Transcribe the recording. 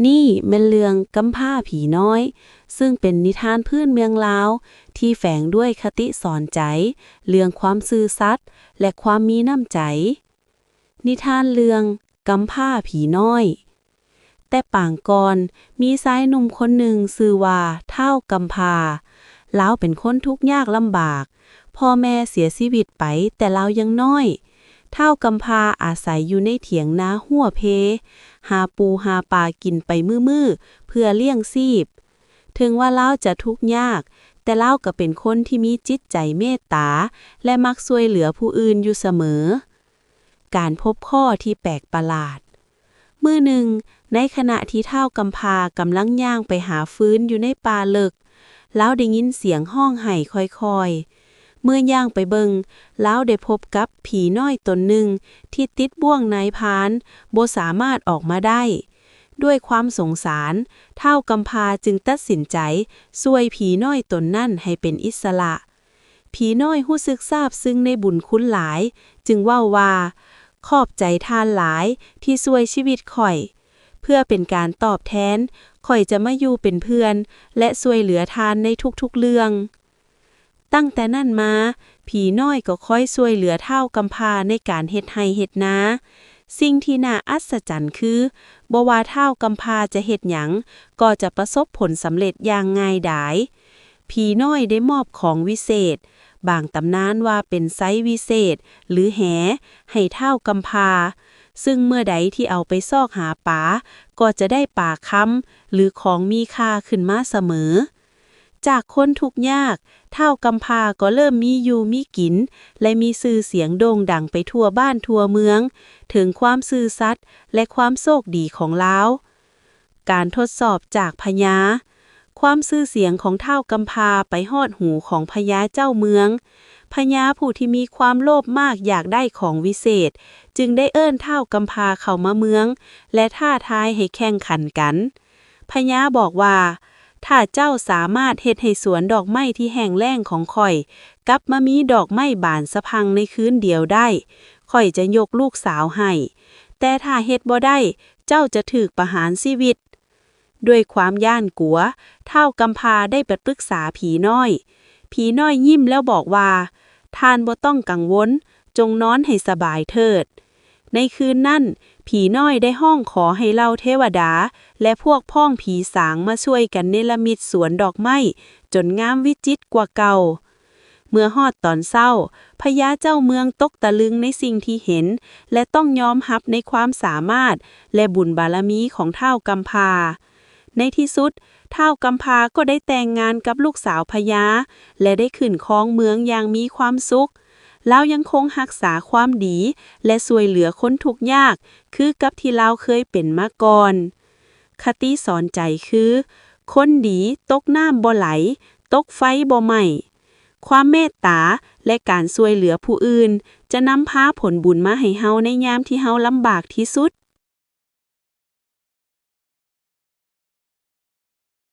นี่แม่นเรื่องกำพร้าผีน้อยซึ่งเป็นนิทานพื้นเมืองลาวที่แฝงด้วยคติสอนใจเรื่องความซื่อสัตย์และความมีน้ำใจนิทานเรื่องกำพร้าผีน้อยแต่ปางก่อนมีชายหนุ่มคนหนึ่งชื่อว่าท้าวกำพร้าลาวเป็นคนทุกข์ยากลำบากพ่อแม่เสียชีวิตไปแต่ลาวยังน้อยท้าวกำพร้าอาศัยอยู่ในเถียงนาหัวเพหาปูหาปลากินไปมื้อๆเพื่อเลี้ยงชีพถึงว่าลาวจะทุกข์ยากแต่ลาวก็เป็นคนที่มีจิตใจเมตตาและมักช่วยเหลือผู้อื่นอยู่เสมอการพบข้อที่แปลกประหลาดมื้อหนึ่งในขณะที่ท้าวกำพร้ากำลังย่างไปหาฟืนอยู่ในป่าลึกลาวได้ยินเสียงห้องไห้ค่อยๆเมื่อย่างไปเบิงลาวได้พบกับผีน้อยตนหนึ่งที่ติดบ่วงนายพรานบ่สามารถออกมาได้ด้วยความสงสารท้าวกำพร้าจึงตัดสินใจช่วยผีน้อยตนนั่นให้เป็นอิสระผีน้อยรู้สึกซาบซึ้งในบุญคุณหลายจึงเว้าว่าขอบใจท่านหลายที่ช่วยชีวิตข่อยเพื่อเป็นการตอบแทนข่อยจะมาอยู่เป็นเพื่อนและช่วยเหลือท่านในทุกๆเรื่องตั้งแต่นั้นมาผีน้อยก็ค่อยช่วยเหลือท้าวกำพร้าในการเฮ็ดไร่เฮ็ดนาสิ่งที่น่าอัศจรรย์คือบ่ว่าท้าวกำพร้าจะเฮ็ดหยังก็จะประสบผลสำเร็จอย่างง่ายดายผีน้อยได้มอบของวิเศษบางตำนานว่าเป็นไซวิเศษหรือแหให้ท้าวกำพร้าซึ่งเมื่อใดที่เอาไปซอกหาปลาก็จะได้ปลาค้ำหรือของมีค่าขึ้นมาเสมอจากคนทุกข์ยากท้าวกำพร้าก็เริ่มมีอยู่มีกินและมีชื่อเสียงโด่งดังไปทั่วบ้านทั่วเมืองถึงความซื่อสัตย์และความโชคดีของลาวการทดสอบจากพญาความชื่อเสียงของท้าวกำพร้าไปฮอดหูของพญาเจ้าเมืองพญาผู้ที่มีความโลภมากอยากได้ของวิเศษจึงได้เอิ้นท้าวกำพร้าเข้ามาเมืองและท้าทายให้แข่งขันกันพญาบอกว่าถ้าเจ้าสามารถเฮ็ดให้สวนดอกไม้ที่แห้งแล้งของข่อยกลับมามีดอกไม้บานสะพรั่งในคืนเดียวได้ข่อยจะยกลูกสาวให้แต่ถ้าเฮ็ดบ่ได้เจ้าจะถูกประหารชีวิตด้วยความย้านกลัวท้าวกำพร้าได้ไปปรึกษาผีน้อยยิ้มแล้วบอกว่าท่านบ่ต้องกังวลจงนอนให้สบายเถิดในคืนนั้นผีน้อยได้ห้องขอให้เหล่าเทวดาและพวกพ้องผีสางมาช่วยกันเนรมิตสวนดอกไม้จนงามวิจิตรกว่าเก่าเมื่อฮอดตอนเช้าพญาเจ้าเมืองตกตะลึงในสิ่งที่เห็นและต้องยอมรับในความสามารถและบุญบารมีของท้าวกำพร้าในที่สุดท้าวกำพร้าก็ได้แต่งงานกับลูกสาวพญาและได้ขึ้นครองเมืองอย่างมีความสุขลาวยังคงรักษาความดีและช่วยเหลือคนทุกข์ยากคือกับที่ลาวเคยเป็นมาก่อนคติสอนใจคือคนดีตกน้ำบ่ไหลตกไฟบ่ไหม้ความเมตตาและการช่วยเหลือผู้อื่นจะนำพาผลบุญมาให้เฮาในยามที่เฮาลำบากที่สุด